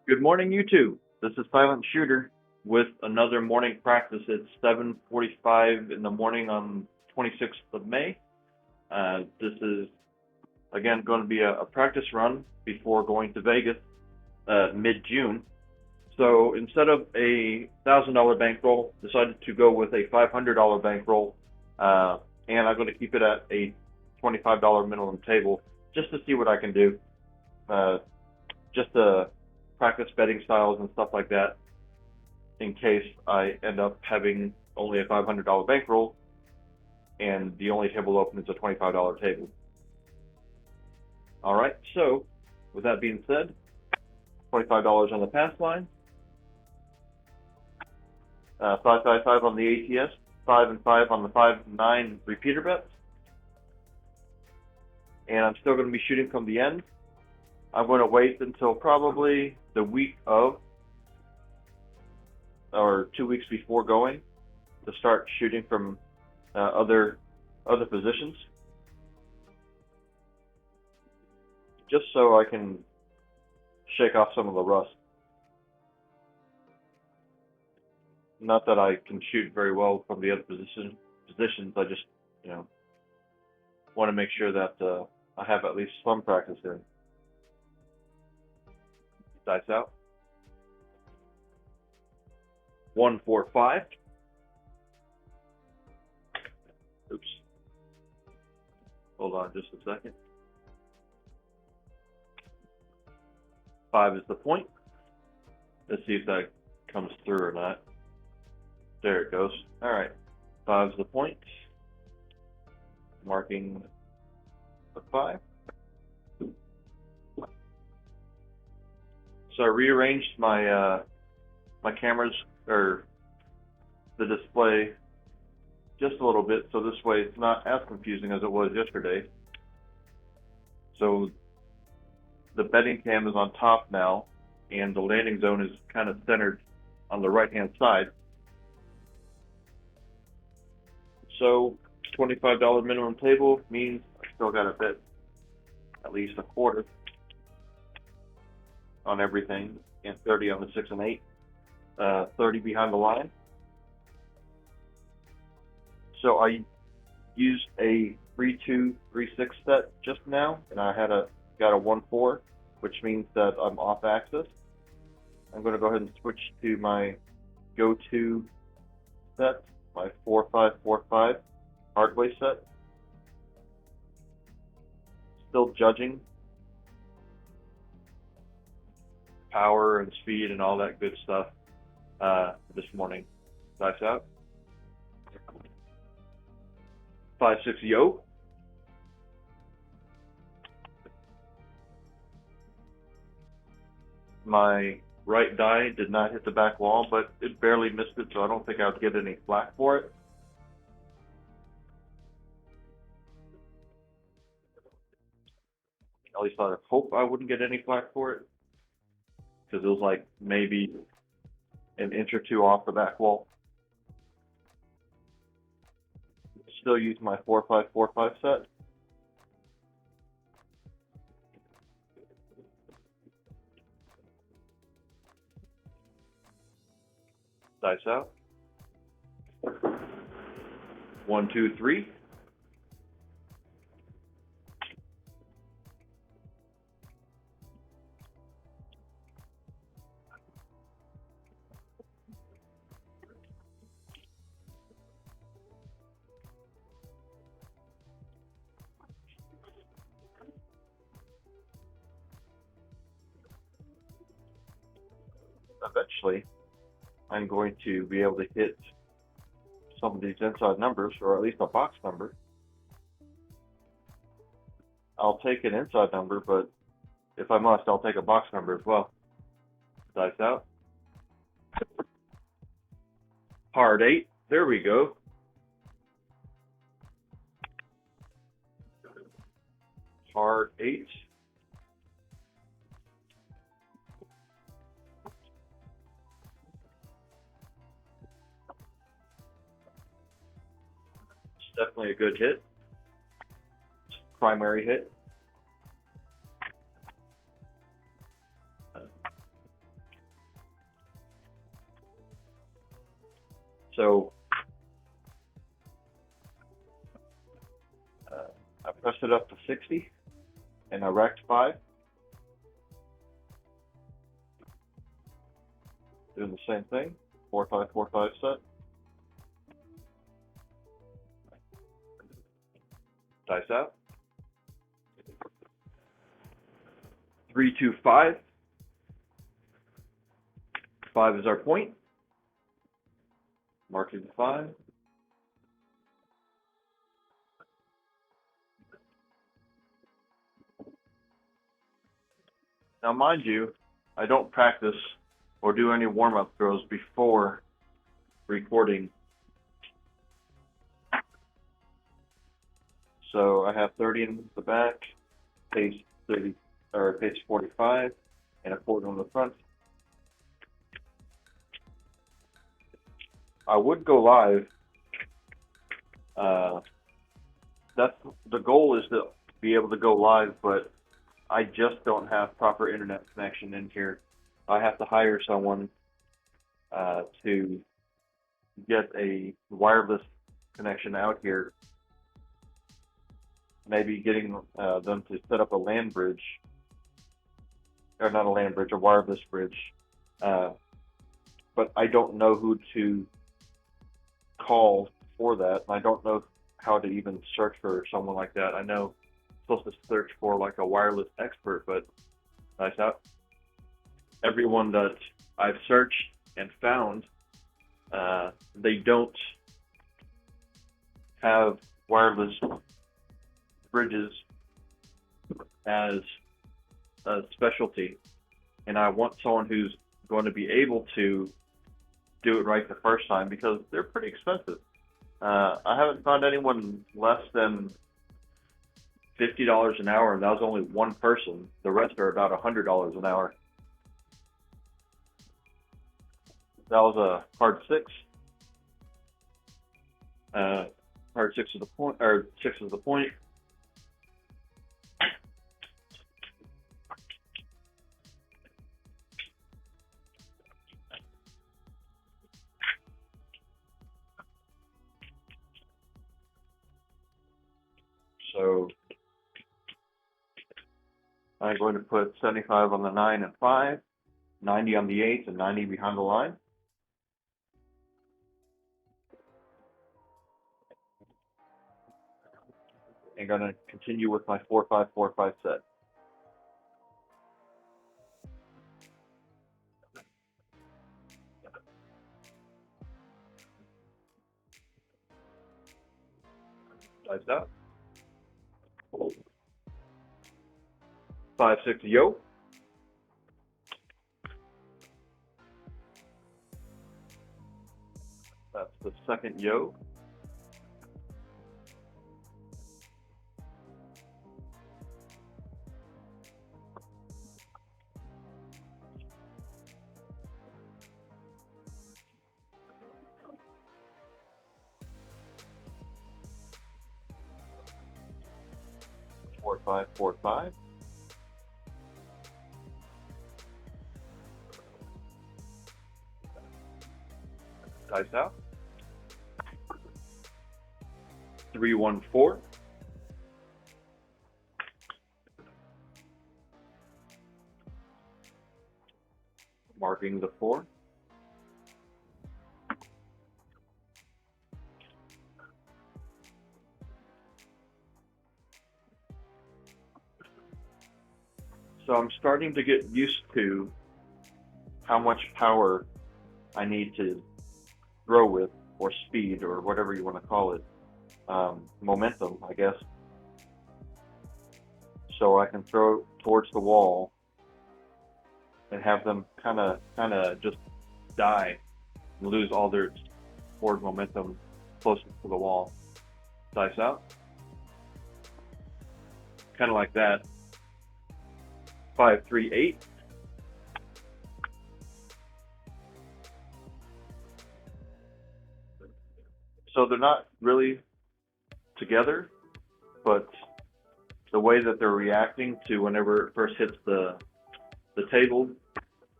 Good morning, YouTube. This is Silent Shooter with another morning practice. It's 7:45 in the morning on 26th of May. This is, again, going to be a practice run before going to Vegas mid-June. So instead of a $1,000 bankroll, decided to go with a $500 bankroll, and I'm going to keep it at a $25 minimum table just to see what I can do. Just to practice betting styles and stuff like that in case I end up having only a $500 bankroll and the only table open is a $25 table. Alright, so with that being said, $25 on the pass line, 5-5-5 on the ATS, 5 and 5 on the 5 and 9 repeater bets, and I'm still going to be shooting from the end. I'm going to wait until probably the week of, or 2 weeks before going, to start shooting from other positions, just so I can shake off some of the rust. Not that I can shoot very well from the other positions. I just, want to make sure that I have at least some practice in. Dice out. 1, 4, 5. Oops. Hold on just a second. 5 is the point. Let's see if that comes through or not. There it goes. Alright. 5 is the point. Marking the 5. So I rearranged my my cameras, or the display, just a little bit, so this way it's not as confusing as it was yesterday. So the betting cam is on top now, and the landing zone is kind of centered on the right-hand side. So $25 minimum table means I still got to bet at least a quarter on everything, and 30 on the 6 and 8, 30 behind the line. So I used a 3-2, 3-6 set just now, and I got a 1-4, which means that I'm off axis. I'm going to go ahead and switch to my go-to set, my 4-5-4-5 hardway set. Still judging power and speed and all that good stuff this morning. Dice out. 5-6 yo. My right die did not hit the back wall, but it barely missed it, so I don't think I would get any flack for it. At least I hope I wouldn't get any flack for it, because it was like maybe an inch or two off the back wall. Still use my 4-5-4-5 set. Dice out. 1, 2, 3. Eventually, I'm going to be able to hit some of these inside numbers, or at least a box number. I'll take an inside number, but if I must, I'll take a box number as well. Dice out. Hard 8. There we go. Hard 8. Definitely a good hit. Primary hit. So I pressed it up to 60, and I racked 5. Doing the same thing, 4, 5, 4, 5 set. Dice out. 3, 2, 5. 5 is our point. Marking the 5. Now, mind you, I don't practice or do any warm-up throws before recording. So I have 30 in the back, page 30 or page 45, and a 40 on the front. I would go live. That's the goal, is to be able to go live, but I just don't have proper internet connection in here. I have to hire someone to get a wireless connection out here. Maybe getting them to set up a LAN bridge, or not a LAN bridge, a wireless bridge. But I don't know who to call for that. I don't know how to even search for someone like that. I know I'm supposed to search for like a wireless expert, but nice out. Everyone that I've searched and found, they don't have wireless bridges as a specialty, and I want someone who's going to be able to do it right the first time, because they're pretty expensive. I haven't found anyone less than $50 an hour, and that was only one person. The rest are about $100 an hour. That was a hard 6. Hard 6 is the point, or 6 is the point. So I'm going to put 75 on the 9 and 5, 90 on the 8, and 90 behind the line. I'm going to continue with my 4, 5, 4, 5 set. Dice out. 5, 6, yo. That's the second yo. Four, 5, 4, 5. Dice out. 3, 1, 4. Marking the 4. So I'm starting to get used to how much power I need to throw with, or speed, or whatever you want to call it. Momentum, I guess. So I can throw towards the wall and have them kind of just die and lose all their forward momentum closest to the wall. Dice out. Kind of like that. 5, 3, 8. So they're not really together, but the way that they're reacting to whenever it first hits the table,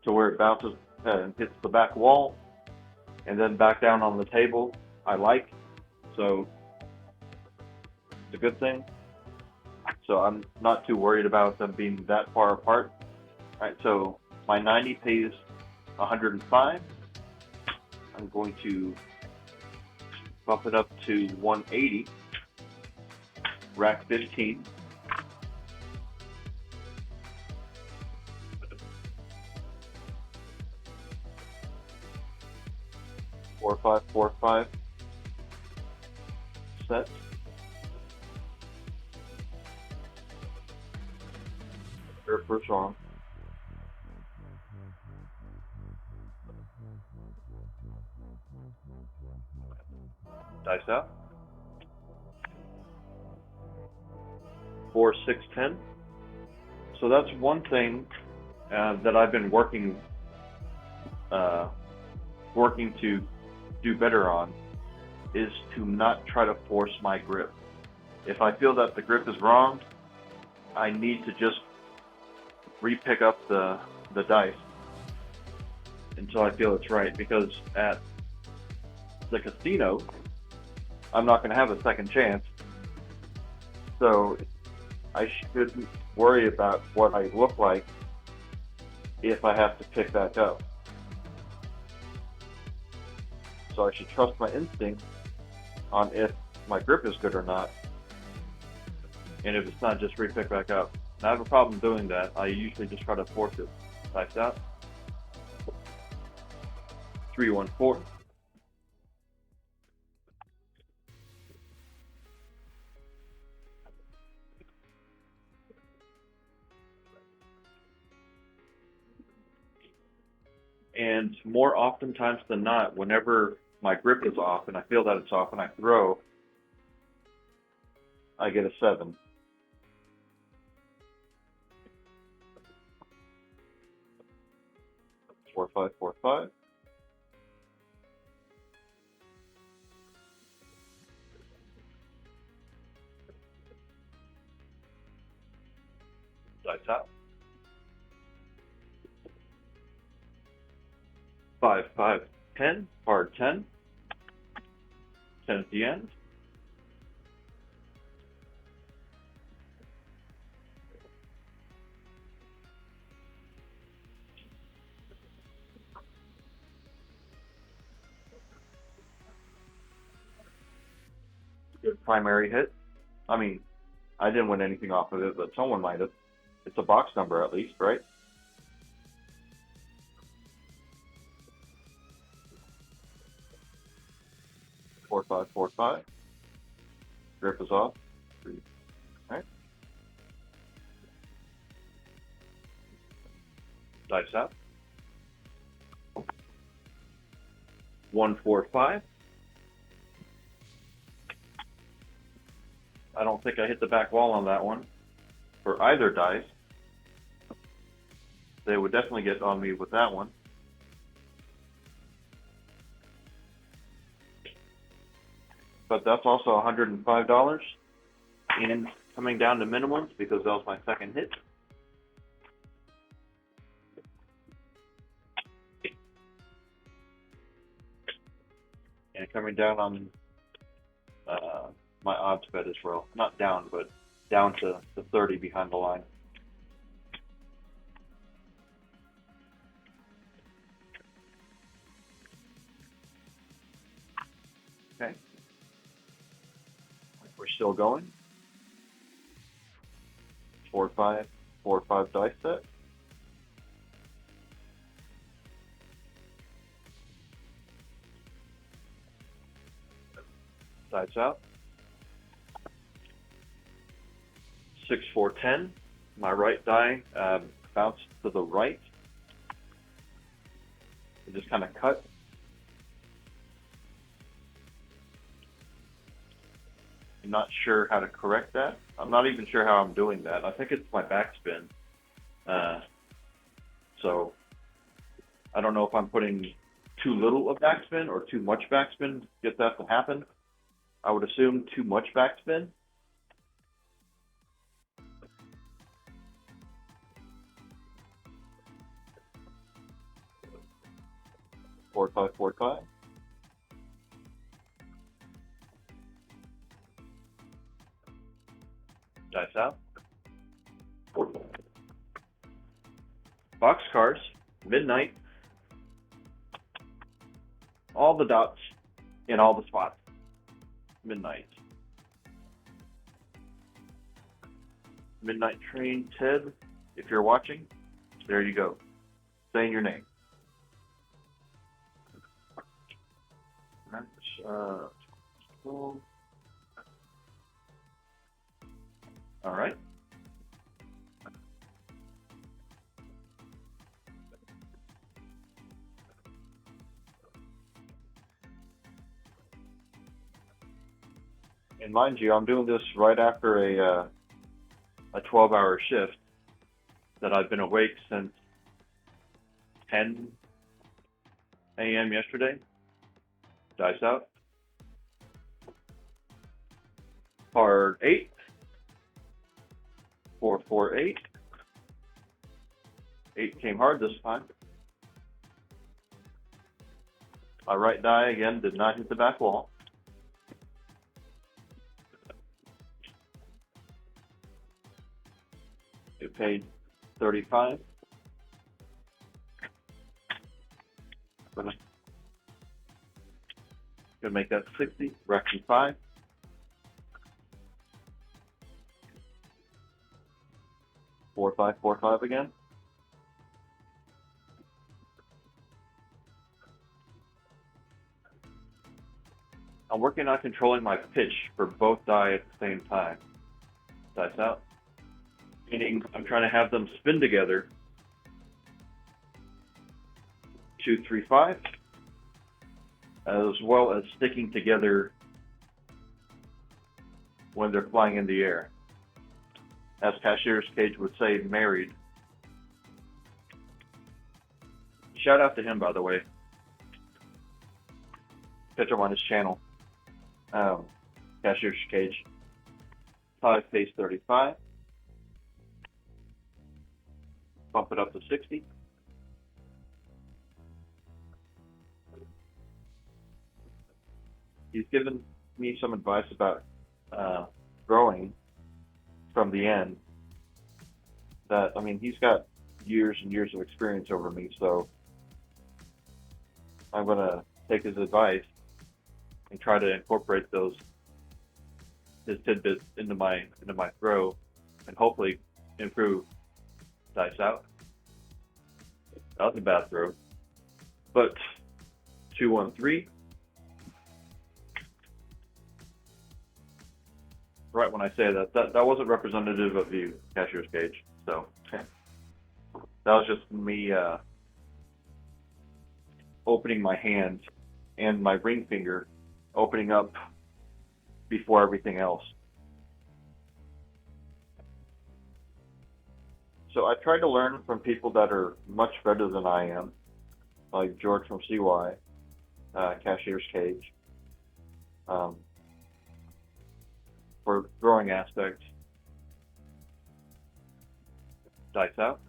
to where it bounces and hits the back wall, and then back down on the table, I like. So it's a good thing. So I'm not too worried about them being that far apart. All right, so my 90 pays 105. I'm going to bump it up to 180. Rack 15. Four, five, 4, 5. Set. Geographer's wrong. Dice out. 4, 6, 10. So that's one thing that I've been working to do better on, is to not try to force my grip. If I feel that the grip is wrong, I need to just re-pick up the dice until I feel it's right, because at the casino, I'm not going to have a second chance. So I shouldn't worry about what I look like if I have to pick back up. So I should trust my instinct on if my grip is good or not. And if it's not, just re-pick back up. And I have a problem doing that. I usually just try to force it. Dice out. 3, 1, 4. And more oftentimes than not, whenever my grip is off and I feel that it's off and I throw, I get a 7. Four, 5, 4, 5. Dice out. 5, 5, 10. Hard 10. 10 at the end. Good primary hit. I mean, I didn't win anything off of it, but someone might have. It's a box number at least, right? Four, 5, 4, 5. Grip is off. 3. All right. Dice out. 1, 4, 5. I don't think I hit the back wall on that one for either dice. They would definitely get on me with that one. But that's also $105. And coming down to minimums, because that was my second hit. And coming down on my odds bet as well. Not down, but down to 30 behind the line. Okay. We're still going. 4, 5, 4, 5 dice set. Dice out. 6, 4, 10. My right die bounced to the right. It just kind of cut. I'm not sure how to correct that. I'm not even sure how I'm doing that. I think it's my backspin. So I don't know if I'm putting too little of backspin or too much backspin to get that to happen. I would assume too much backspin. Four, 5, 4, 5. box cards, midnight, all the dots in all the spots, midnight. Midnight Train, Ted, if you're watching, there you go, saying your name. All right. And mind you, I'm doing this right after a 12-hour shift that I've been awake since 10 a.m. yesterday. Dice out. Card 8. 448. 8 came hard this time. My right die again did not hit the back wall. It paid 35. Gonna make that 60. Racking 5. Four, five again. I'm working on controlling my pitch for both die at the same time. Dice out. Meaning I'm trying to have them spin together. 2, 3, 5. As well as sticking together when they're flying in the air. As Cashier's Cage would say, married. Shout out to him, by the way. Catch him on his channel. Cashier's Cage. 5 pays 35. Bump it up to 60. He's given me some advice about growing from the end. That, I mean, he's got years and years of experience over me, so I'm gonna take his advice and try to incorporate his tidbits into my throw, and hopefully improve. Dice out. That was a bad throw, but 2, 1, 3. Right when I say that wasn't representative of you, Cashier's Cage. So that was just me opening my hand and my ring finger opening up before everything else. So I try to learn from people that are much better than I am, like George from CY, Cashier's Cage, for growing aspects. Dice out.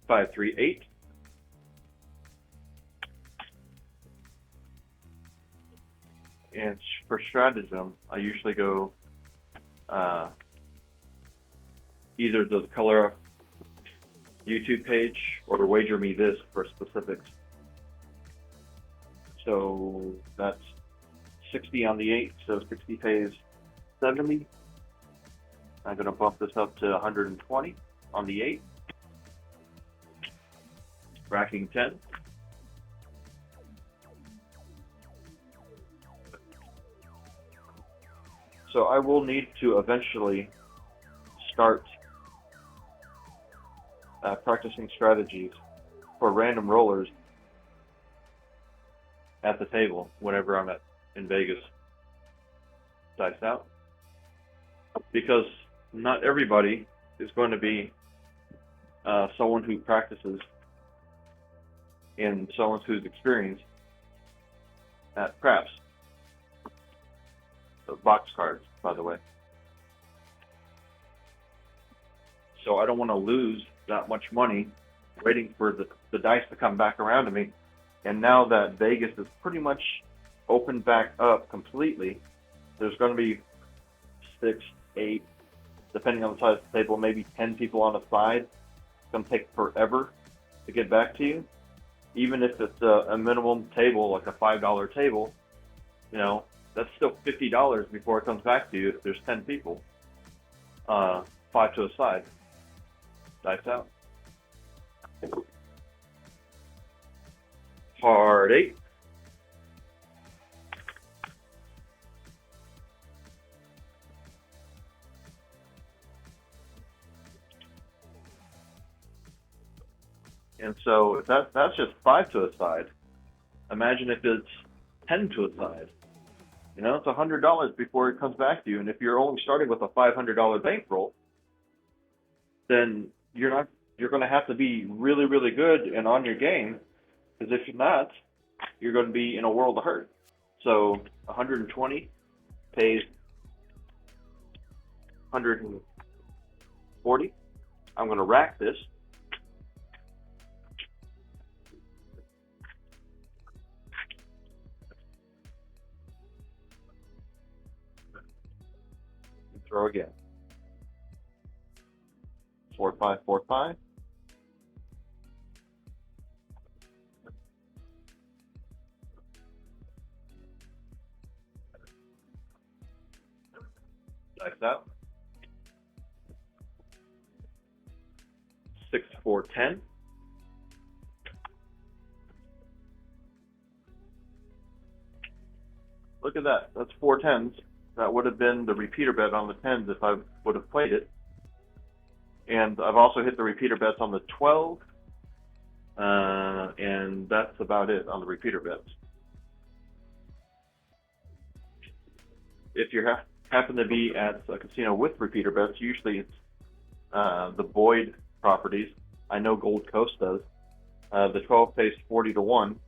5, 3, 8. And for stratagem, I usually go either the Collier YouTube page or Wager Me This for specifics. So that's 60 on the 8, so 60 pays 70. I'm going to bump this up to 120 on the 8. Racking 10. So I will need to eventually start practicing strategies for random rollers at the table whenever I'm in Vegas. Dice out. Because not everybody is going to be someone who practices and someone who's experienced at craps. Box cards, by the way. So I don't want to lose that much money waiting for the dice to come back around to me. And now that Vegas is pretty much opened back up completely, there's going to be 6, 8, depending on the size of the table, maybe 10 people on a side. It's going to take forever to get back to you. Even if it's a minimum table, like a $5 table, you know, that's still $50 before it comes back to you if there's 10 people. 5 to a side. Dice out. Hard 8. And so if that's just 5 to a side. Imagine if it's 10 to a side. You know, it's $100 before it comes back to you. And if you're only starting with a $500 bankroll, then you're going to have to be really, really good and on your game. Because if you're not, you're going to be in a world of hurt. So 120 pays 140. I'm going to rack this. And throw again. 4, 5, 4, 5. Dice out. 6, 4, 10. Look at that. That's 4 10s. That would have been the repeater bet on the 10s if I would have played it. And I've also hit the repeater bets on the 12. And that's about it on the repeater bets. If you happen to be at a casino with repeater bets, usually it's the Boyd properties. I know Gold Coast does. The 12 pays 40 to 1.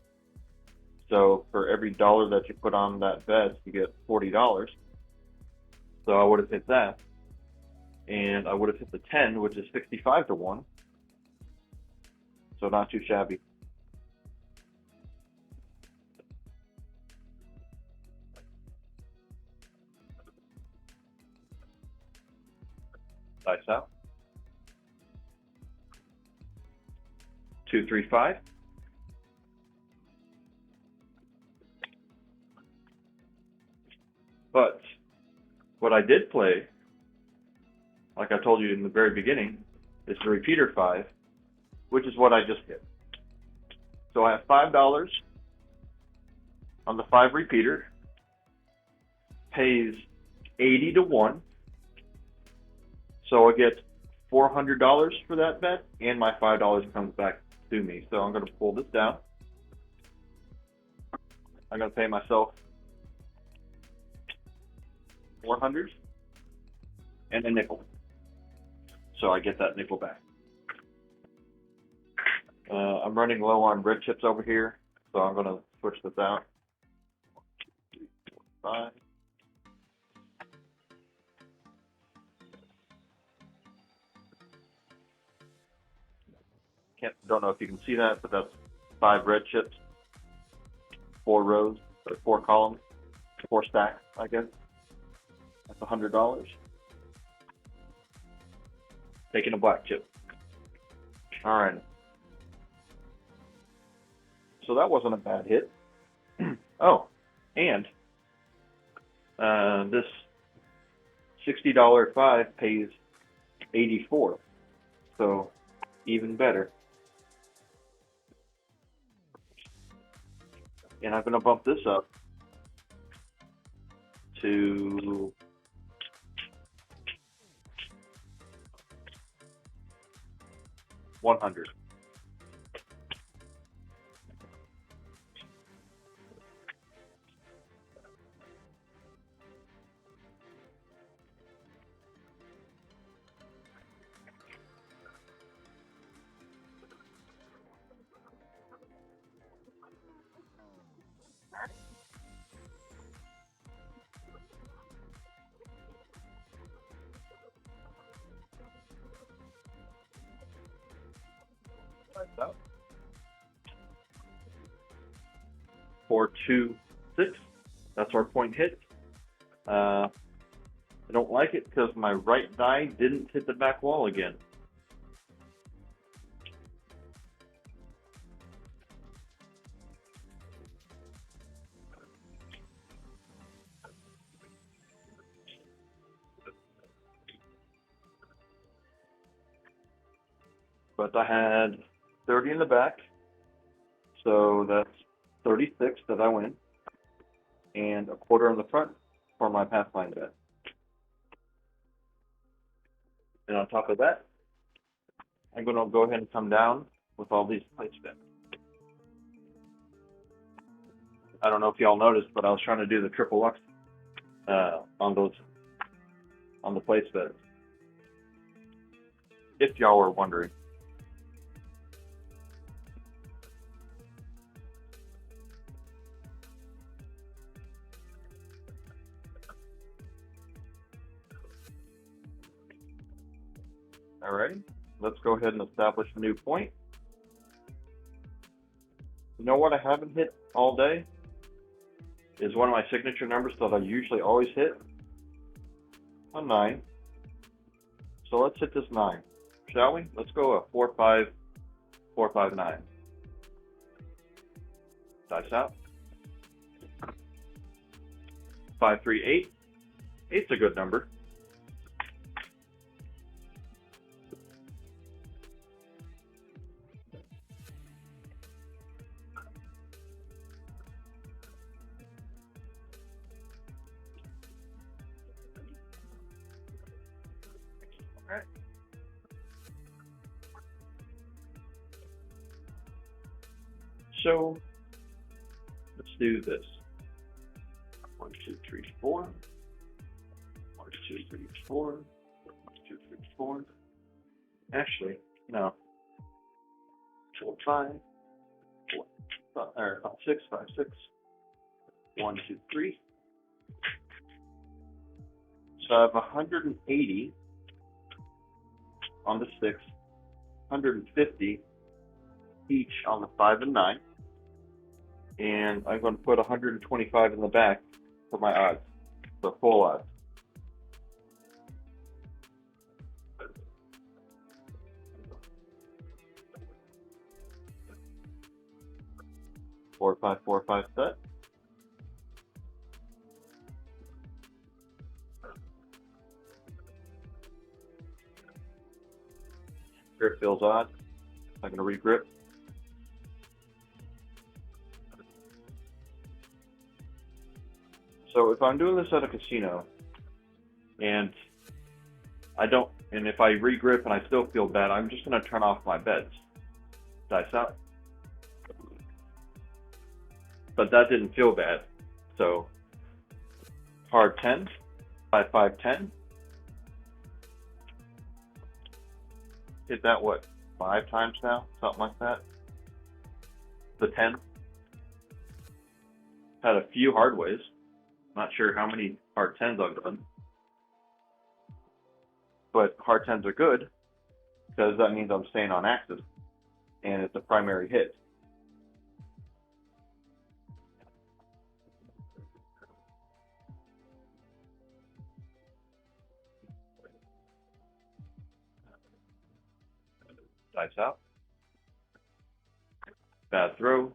So for every dollar that you put on that bet, you get $40. So I would have hit that. And I would have hit the 10, which is 65 to 1. So not too shabby. Dice out. 2, 3, 5. But what I did play, like I told you in the very beginning, is the repeater 5, which is what I just hit. So I have $5 on the 5 repeater, pays 80 to 1. So I get $400 for that bet, and my $5 comes back to me. So I'm going to pull this down. I'm going to pay myself $400 and a nickel. So I get that nickel back. I'm running low on red chips over here, so I'm going to switch this out. 5. Don't know if you can see that, but that's 5 red chips, 4 rows, or 4 columns, 4 stacks, I guess. That's $100. Taking a black chip. All right. So that wasn't a bad hit. Oh, and this $60 5 pays 84, so even better. And I'm going to bump this up to $100. Up. 4, 2, 6. That's our point hit. I don't like it because my right die didn't hit the back wall again. But I had 30 in the back, so that's 36 that I win, and a quarter in the front for my Pathfind bet. And on top of that, I'm going to go ahead and come down with all these place bets. I don't know if y'all noticed, but I was trying to do the triple Lux on the place bets. If y'all were wondering. Alrighty, let's go ahead and establish a new point. You know what I haven't hit all day? Is one of my signature numbers that I usually always hit. A 9. So let's hit this 9, shall we? Let's go a 4, 5, 4, 5, 9. Dice out. 5, 3, 8. 8's a good number. Alright. So let's do this. 1, 2, 3, 4. 1, 2, 3, 4. 1, 2, 3, 4. Actually, no. 4, 5. 4, 5, or 6, 5, 6. 1, 2, 3. So I have 180 on the 6, 150 each on the 5 and 9, and I'm going to put 125 in the back for my odds, the full odds. Four, 5, 4, 5 set. Grip feels odd. I'm going to regrip. So if I'm doing this at a casino, and if I regrip and I still feel bad, I'm just going to turn off my bets. Dice out. But that didn't feel bad. So hard 10, 5, 5, 10. Hit that, what, 5 times now? Something like that. The 10. Had a few hard ways. Not sure how many hard 10s I've done. But hard 10s are good, because that means I'm staying on axis, and it's a primary hit. Dice out. Bad throw.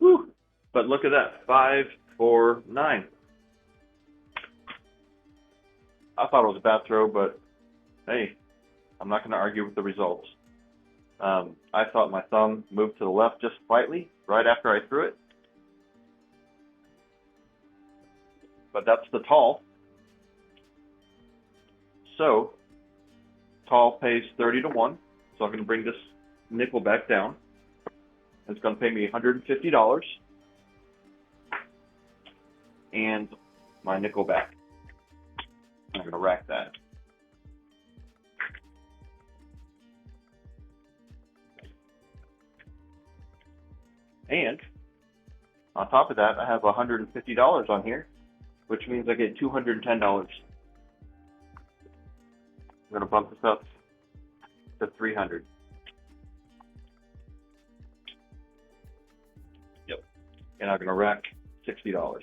Woo! But look at that. 5, 4, 9. I thought it was a bad throw, but hey, I'm not going to argue with the results. I thought my thumb moved to the left just slightly right after I threw it. But that's the tall. So, tall pays 30 to 1. So I'm going to bring this nickel back down. It's going to pay me $150. And my nickel back. I'm going to rack that. And on top of that, I have $150 on here, which means I get $210. I'm going to bump this up to 300. Yep. And I'm going to rack $60.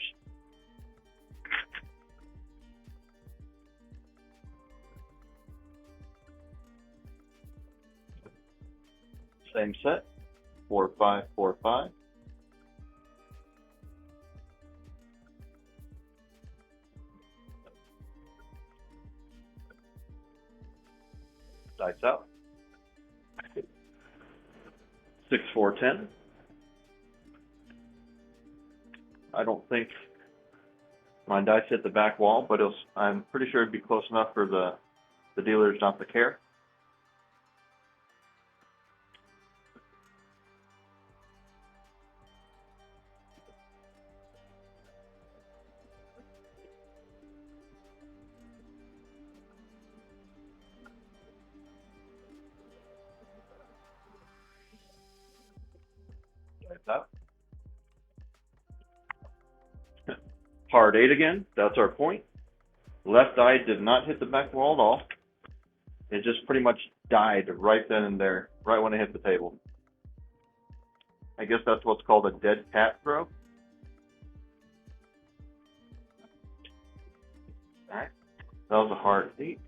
Same set. 4, 5, 4, 5. Dice out. 6, 4, 10. I don't think my dice hit the back wall, but I'm pretty sure it'd be close enough for the dealers not to care. Dice out. Hard 8 again. That's our point. Left eye did not hit the back wall at all. It just pretty much died right then and there, right when it hit the table. I guess that's what's called a dead cat throw. Alright. That was a hard 8.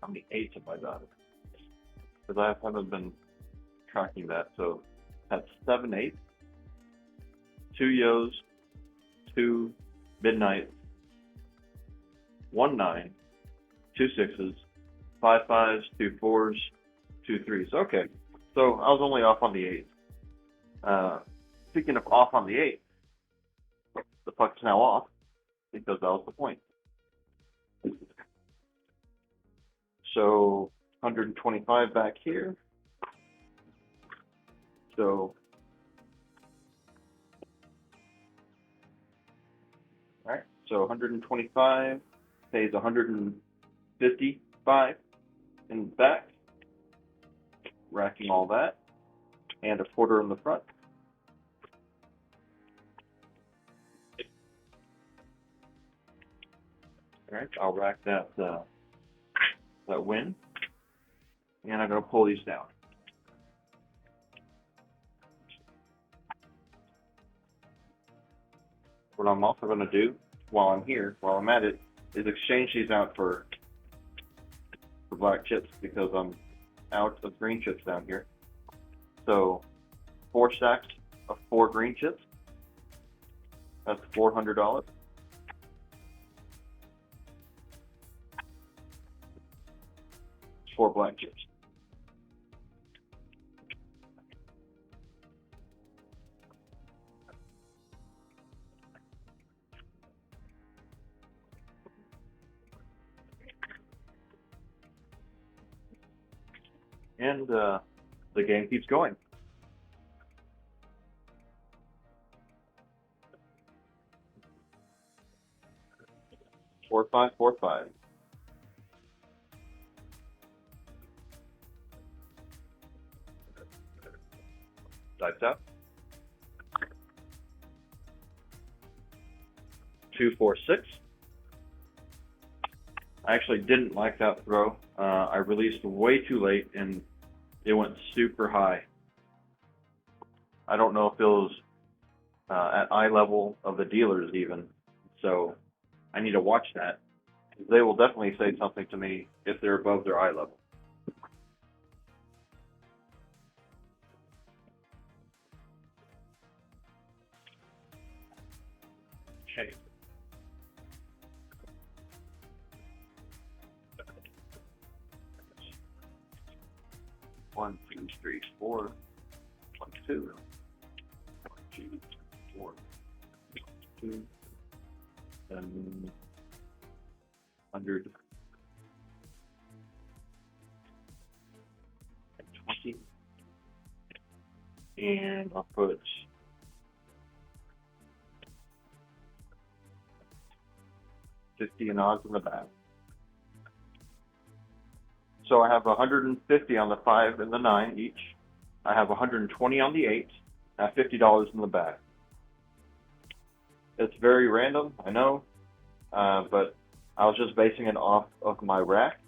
How many 8s have I done? Because I haven't been tracking that. So that's 7 8s. 2 yos, 2 midnights, 1 9, 2 6s, 5 5s, 2 4s, 2 3s. Okay, so I was only off on the 8. Speaking of off on the 8, the puck's now off because that was the point. So 125 back here. So alright, so 125 pays 155 in the back, racking all that, and a quarter in the front. Alright, I'll rack that win, and I'm going to pull these down. What I'm also going to do while I'm here, while I'm at it, is exchange these out for black chips because I'm out of green chips down here. So 4 stacks of 4 green chips. That's $400. 4 black chips. And the game keeps going. Four, 5, 4, 5. Dice out. 2, 4, 6. I actually didn't like that throw. I released way too late and it went super high. I don't know if it was at eye level of the dealers even. So I need to watch that. They will definitely say something to me if they're above their eye level. Okay. One, 2, 3, 4. 1, 2. 1, 2, 4. 2. Then 100. 20. And I'll put 50 and odds in the back. So I have 150 on the 5 and the 9 each. I have 120 on the 8. I have $50 in the back. It's very random, I know, but I was just basing it off of my rack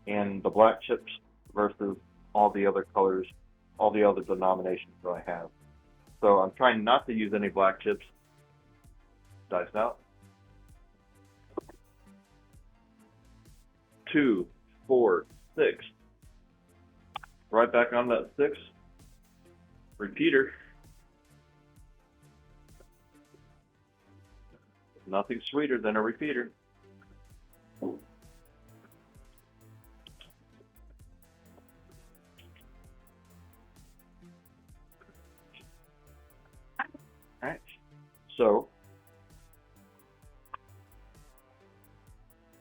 and the black chips versus all the other colors, all the other denominations that I have. So I'm trying not to use any black chips. Dice out. 2, 4, 6, Right back on that 6. Repeater. Nothing sweeter than a repeater. Alright, so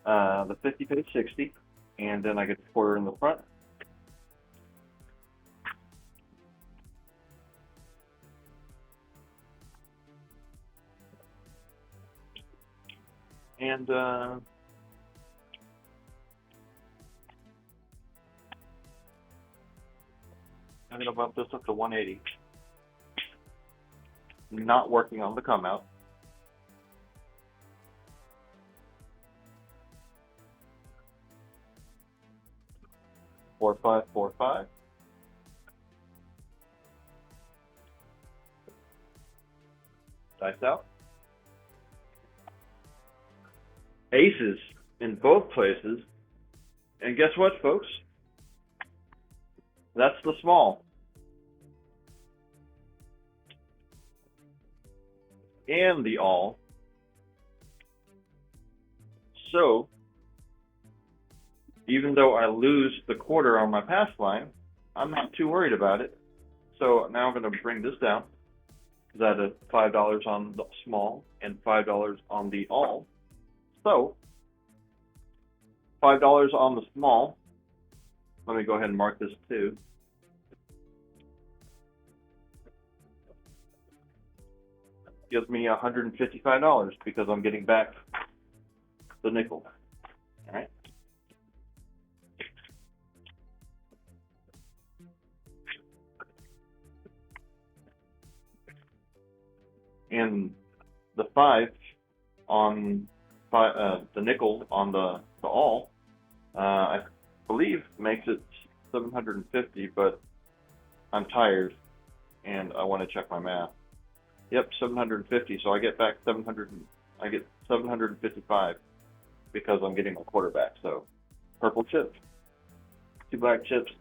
the 50 pays 60, and then I get the quarter in the front. And I'm going to bump this up to 180. Not working on the come out. Four, 5, 4, 5. Dice out. Aces in both places. And guess what, folks? That's the small. And the all. So, even though I lose the quarter on my pass line, I'm not too worried about it. So now I'm going to bring this down. Because I had a $5 on the small and $5 on the all. So, $5 on the small. Let me go ahead and mark this too. Gives me $155 because I'm getting back the nickel. All right. And the 5 on the nickel on the all, I believe makes it 750, but I'm tired and I want to check my math. Yep, 750. So I get back 700. I get 755 because I'm getting my quarter back. So purple chips, 2 black chips.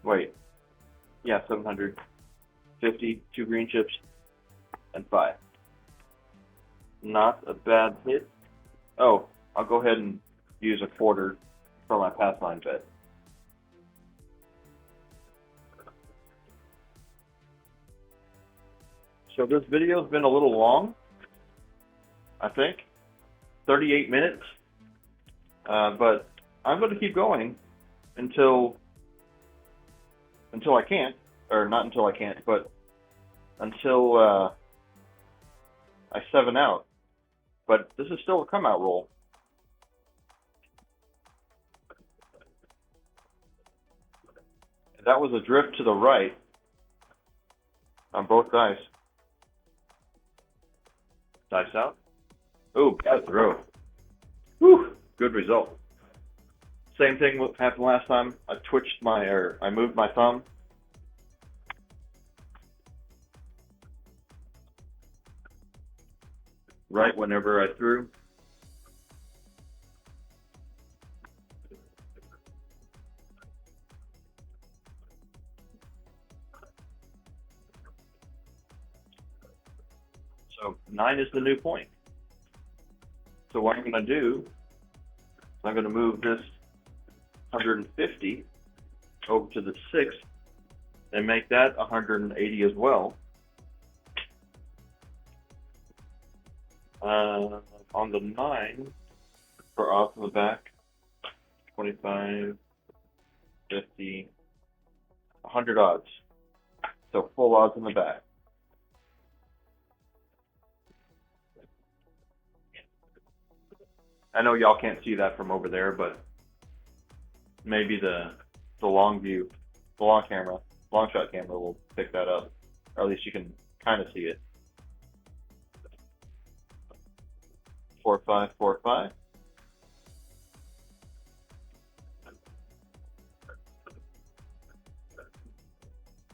Wait, yeah, 750, 2 green chips, and 5. Not a bad hit. Oh, I'll go ahead and use a quarter for my pass line bet. So this video's been a little long, I think, 38 minutes, but I'm going to keep going until I can't, or not until I can't, but until I 7 out. But this is still a come out roll. That was a drift to the right on both dice. Dice out. Ooh, bad throw. Whew, good result. Same thing happened last time. I moved my thumb. Right whenever I threw. So 9 is the new point. So what I'm going to do is I'm going to move this 150 over to the 6 and make that 180 as well. On the 9, for off in the back, 25, 50, 100 odds. So full odds in the back. I know y'all can't see that from over there, but maybe the long view, the long shot camera will pick that up, or at least you can kind of see it. 4, 5, 4, 5.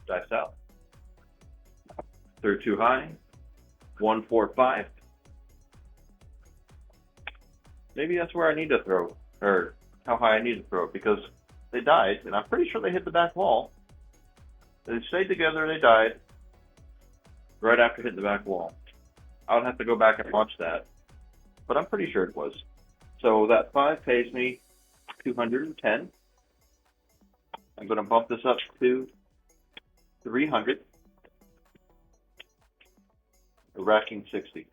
Dice out. Threw too high. 1, 4, 5. Maybe that's where I need to throw, or how high I need to throw, because they died, and I'm pretty sure they hit the back wall. They stayed together, they died right after hitting the back wall. I would have to go back and watch that, but I'm pretty sure it was. So that 5 pays me 210. I'm going to bump this up to 300. Racking 60.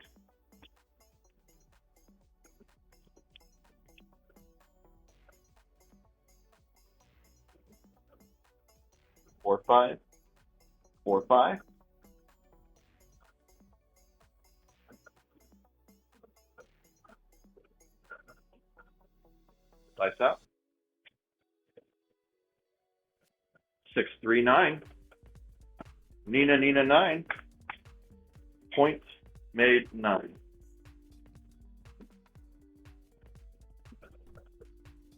Four, 5. 4, 5. Dice out. 6, 3, 9. Nina, 9. Points made 9.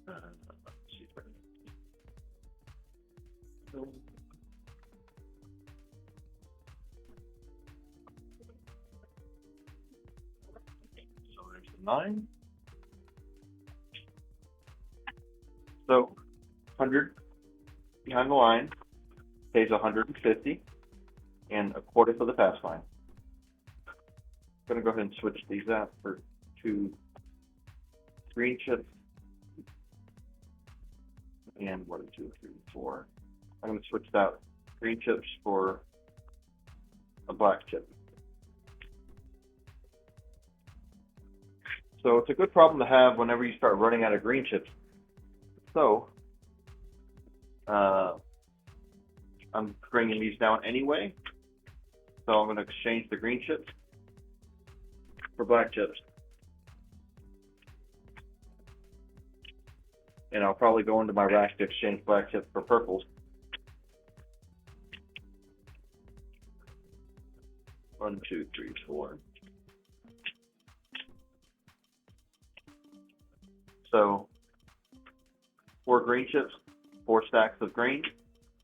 Let's see. So there's the 9. So 100 behind the line pays 150 and a quarter for the pass line. I'm going to go ahead and switch these out for 2 green chips and 1, 2, 3, 4. I'm going to switch out green chips for a black chip. So it's a good problem to have whenever you start running out of green chips. So I'm bringing these down anyway. So I'm going to exchange the green chips for black chips. And I'll probably go into my rack to exchange black chips for purples. 1, 2, 3, 4. So 4 green chips, 4 stacks of green.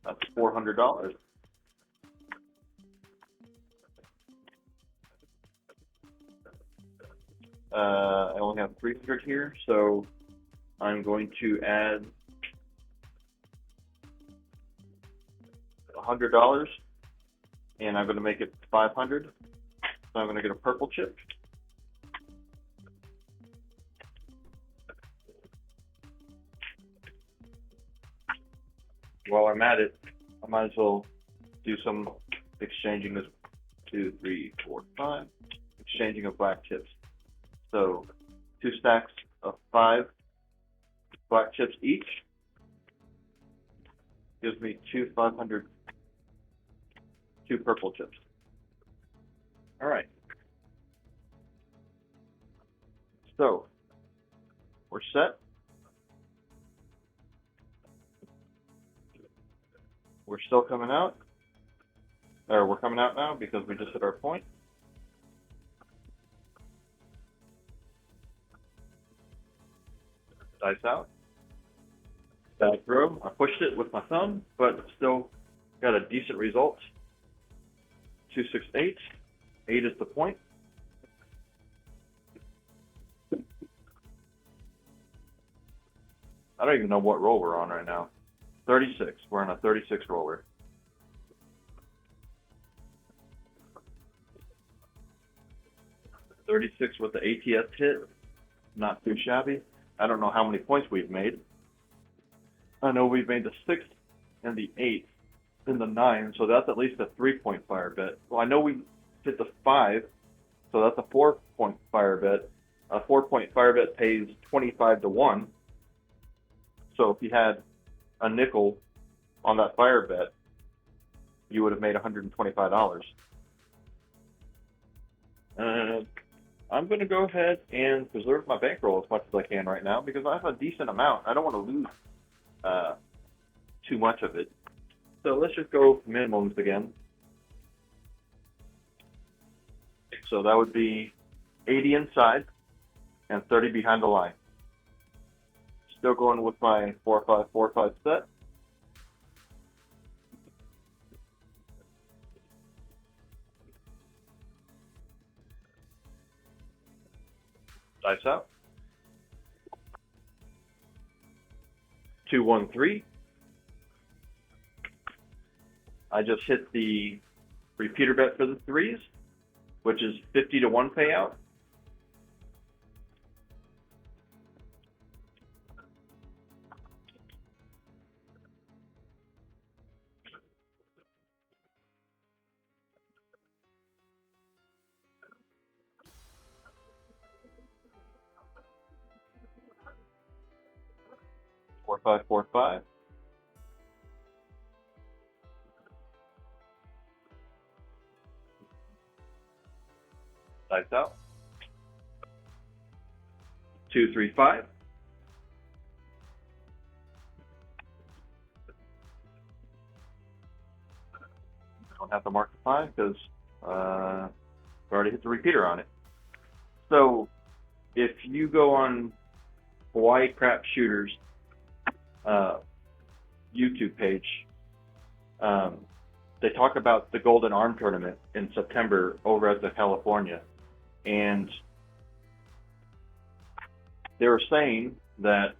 That's $400. I only have 300 here, so I'm going to add $100, and I'm going to make it 500. So I'm going to get a purple chip. While I'm at it, I might as well do some exchanging of 2, 3, 4, 5, exchanging of black chips. So 2 stacks of 5 black chips each gives me 2 500, 2 purple chips. All right. So we're set. We're still coming out, or we're coming out now because we just hit our point. Dice out. Back row. I pushed it with my thumb, but still got a decent result. 2, 6, 8. 8 is the point. I don't even know what roll we're on right now. 36. We're on a 36 roller. $36 with the ATS hit. Not too shabby. I don't know how many points we've made. I know we've made the 6th and the 8th and the 9, so that's at least a 3-point fire bet. Well, I know we hit the 5, so that's a 4-point fire bet. A 4-point fire bet pays 25 to 1. So if you had a nickel on that fire bet, you would have made $125. I'm going to go ahead and preserve my bankroll as much as I can right now because I have a decent amount. I don't want to lose too much of it. So let's just go minimums again. So that would be 80 inside and 30 behind the line. Still going with my 4-5-4-5 set. Dice out. 2, 1, 3. I just hit the repeater bet for the 3s, which is 50 to 1 payout. Four, five, 4, 5. Dice out. 2, 3, 5. Don't have to mark the 5 because we already hit the repeater on it. So if you go on Hawaii Crap Shooters YouTube page, they talk about the Golden Arm Tournament in September over at the California, and they were saying that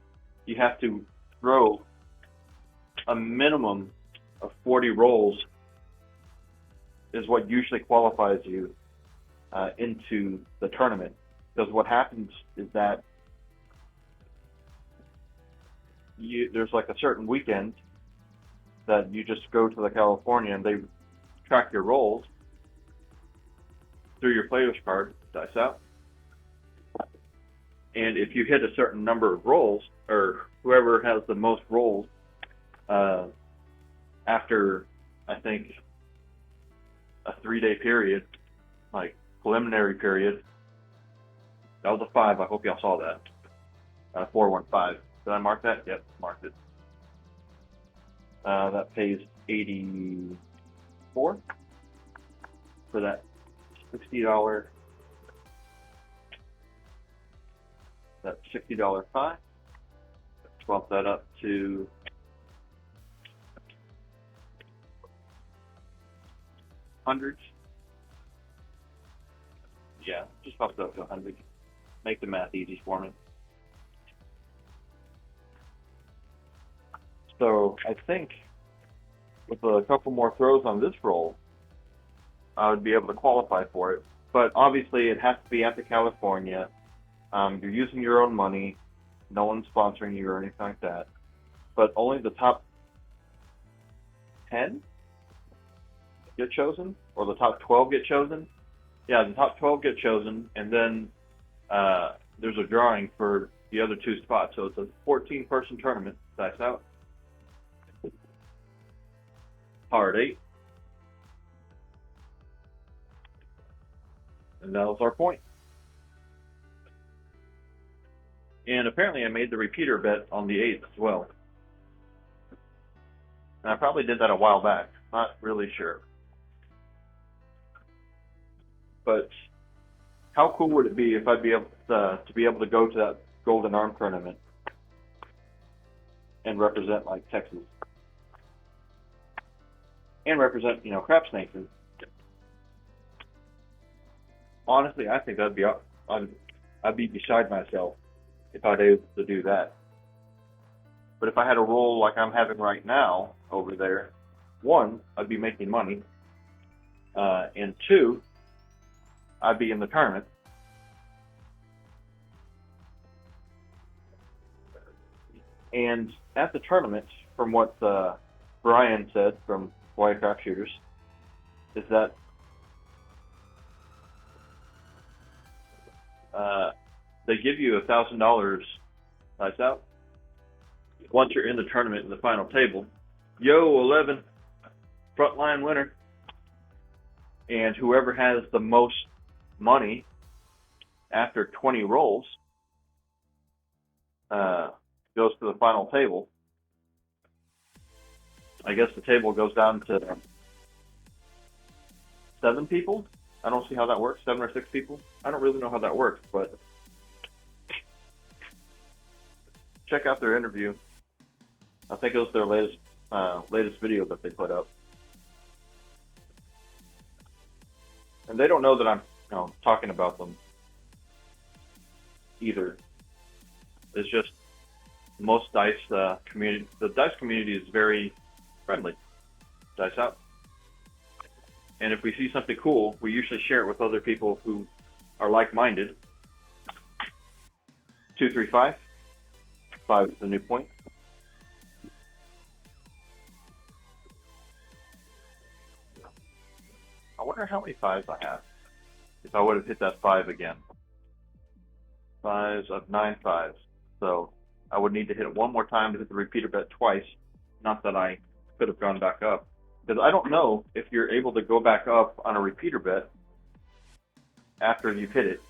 you have to throw a minimum of 40 rolls is what usually qualifies you into the tournament. Because what happens is that there's like a certain weekend that you just go to the California and they track your rolls through your player's card, dice out. And if you hit a certain number of rolls, or whoever has the most rolls after, I think, a 3-day period, like preliminary period, that was a 5. I hope y'all saw that. 415. Did I mark that? Yep, marked it. That pays 84 for that $60. That $60 5. Bump that up to hundreds. Yeah, just bump it up to 100. Make the math easy for me. So I think with a couple more throws on this roll, I would be able to qualify for it. But obviously, it has to be at the California. You're using your own money. No one's sponsoring you or anything like that. But only the top 10 get chosen, or the top 12 get chosen. Yeah, the top 12 get chosen, and then there's a drawing for the other 2 spots. So it's a 14-person tournament. Dice out. Hard 8. And that was our point. And apparently I made the repeater bet on the 8th as well. And I probably did that a while back. Not really sure. But how cool would it be if I'd be able to go to that Golden Arm tournament and represent like Texas? And represent, Craps Nation. Honestly, I think I'd be beside myself if I'd able to do that. But if I had a role like I'm having right now over there, 1, I'd be making money, and 2, I'd be in the tournament. And at the tournament, from what Brian said from Hawaii Crap Shooters, is that they give you $1,000 lights out once you're in the tournament in the final table. Yo, 11, frontline winner. And whoever has the most money after 20 rolls goes to the final table. I guess the table goes down to 7 people. I don't see how that works. 7 or 6 people. I don't really know how that works, but check out their interview. I think it was their latest video that they put up. And they don't know that I'm talking about them either. It's just most dice community. The dice community is very friendly. Dice out. And if we see something cool, we usually share it with other people who are like-minded. 2, 3, 5. 5 is the new point. I wonder how many 5s I have. If I would have hit that 5 again. 5s of 9 5s. So I would need to hit it one more time to hit the repeater bet twice. Not that I could have gone back up. Because I don't know if you're able to go back up on a repeater bet after you've hit it.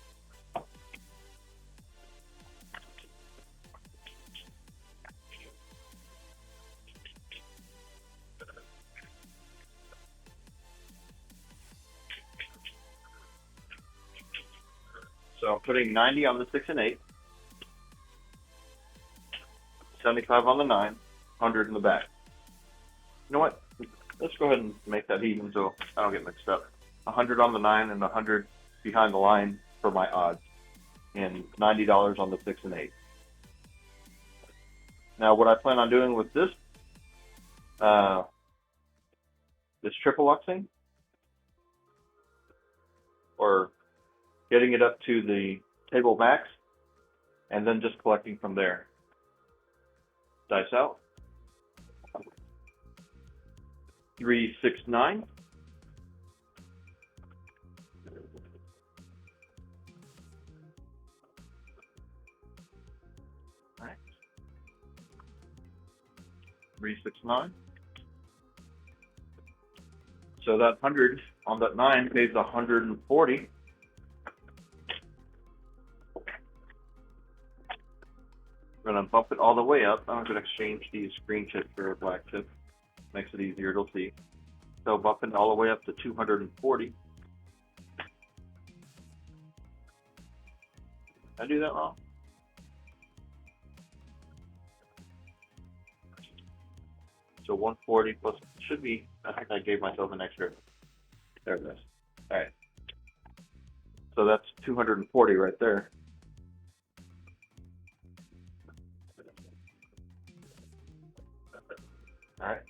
So I'm putting 90 on the 6 and 8, 75 on the 9, 100 in the back. You know what? Let's go ahead and make that even so I don't get mixed up. 100 on the 9 and 100 behind the line for my odds, and $90 on the 6 and 8. Now, what I plan on doing with this, this triple luxing, or getting it up to the table max, and then just collecting from there. Dice out. 3, 6, 9. All right. 3, 6, 9. So that 100 on that 9 pays 140. I'm going to bump it all the way up. I'm going to exchange these green chips for a black chip. Makes it easier to see. So bumping all the way up to 240. Did I do that wrong? So 140 plus, should be, I think I gave myself an extra. There it is. All right. So that's 240 right there. All right.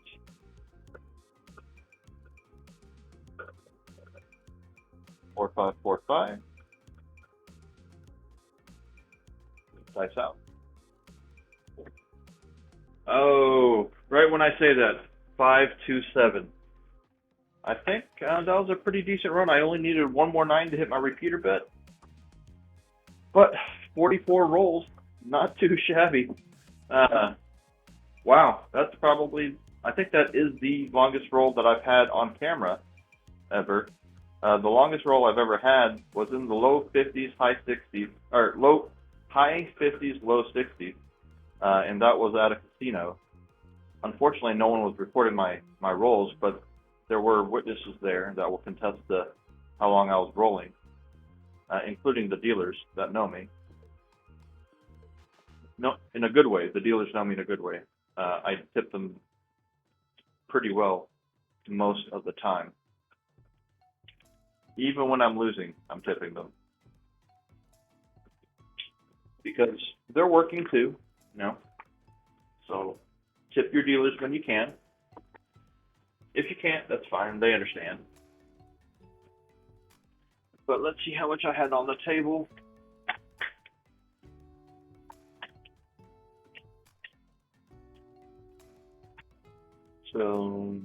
Four, 5, 4, 5. Dice out. Oh, right when I say that, 5, 2, 7. I think that was a pretty decent run. I only needed one more 9 to hit my repeater bet. But 44 rolls, not too shabby. Wow, that's probably, I think that is the longest roll that I've had on camera ever. The longest roll I've ever had was in the low 50s, high 60s, or high 50s, low 60s, and that was at a casino. Unfortunately, no one was recording my rolls, but there were witnesses there that will contest how long I was rolling, including the dealers that know me. No, in a good way. The dealers know me in a good way. I tip them pretty well most of the time. Even when I'm losing, I'm tipping them. Because they're working too, you know. So tip your dealers when you can. If you can't, that's fine. They understand. But let's see how much I had on the table. So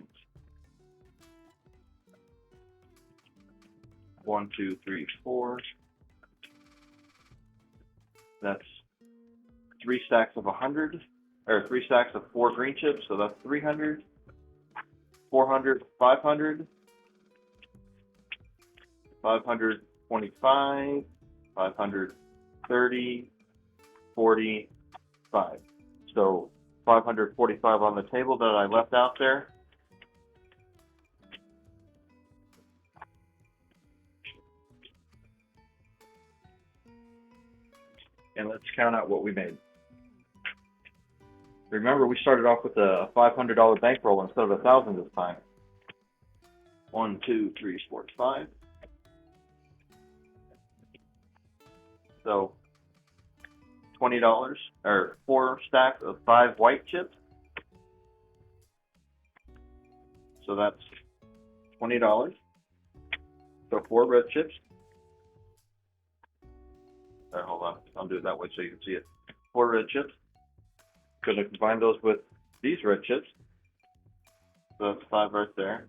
1, 2, 3, 4. That's 3 stacks of 100, or 3 stacks of 4 green chips. So that's 300, 400, 500, 525, 530, 45. So 545 on the table that I left out there. And let's count out what we made. Remember, we started off with a $500 bankroll instead of $1,000 this time. 1, 2, 3, 4, 5. So $20, or 4 stacks of 5 white chips. So that's $20. So 4 red chips. Hold on, I'll do it that way so you can see it. 4 red chips. Gonna combine those with these red chips. So that's 5 right there.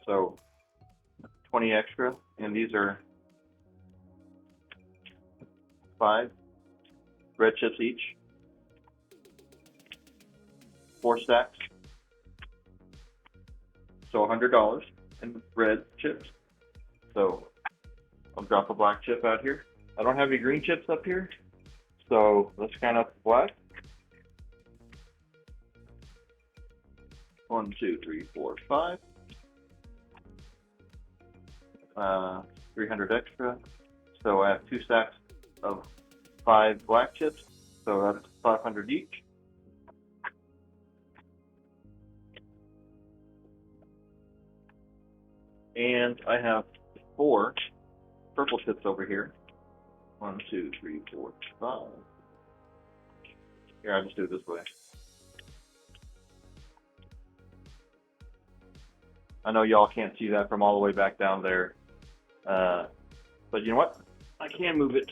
So 20 extra, and these are 5 red chips each. 4 stacks. So $100 in red chips. So I'll drop a black chip out here. I don't have any green chips up here, so let's count up the black. 1, 2, 3, 4, 5. 300 extra. So I have 2 stacks of 5 black chips. So that's 500 each. And I have 4 purple chips over here. 1, 2, 3, 4, 5. Here, I'll just do it this way. I know y'all can't see that from all the way back down there. But you know what? I can move it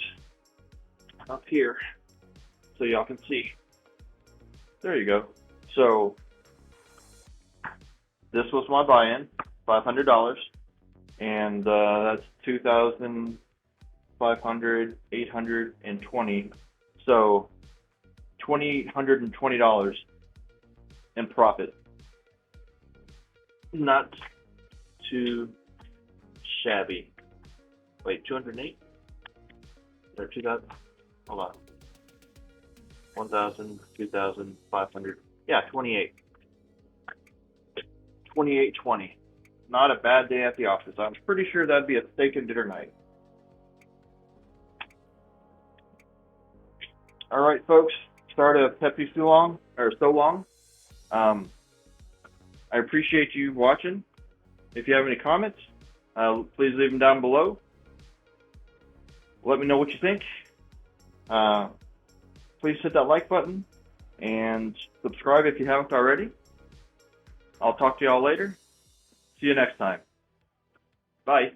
up here so y'all can see. There you go. So this was my buy-in, $500, and that's $2,500, $820. So $2,820 in profit. Not too shabby. Wait, 208? Or 2,000? Hold on. 1,000, 2,500. Yeah, 28. 28.20. Not a bad day at the office. I'm pretty sure that'd be a steak and dinner night. All right, folks. Sorry to have kept you so long. I appreciate you watching. If you have any comments, please leave them down below. Let me know what you think. Please hit that like button and subscribe if you haven't already. I'll talk to y'all later. See you next time. Bye.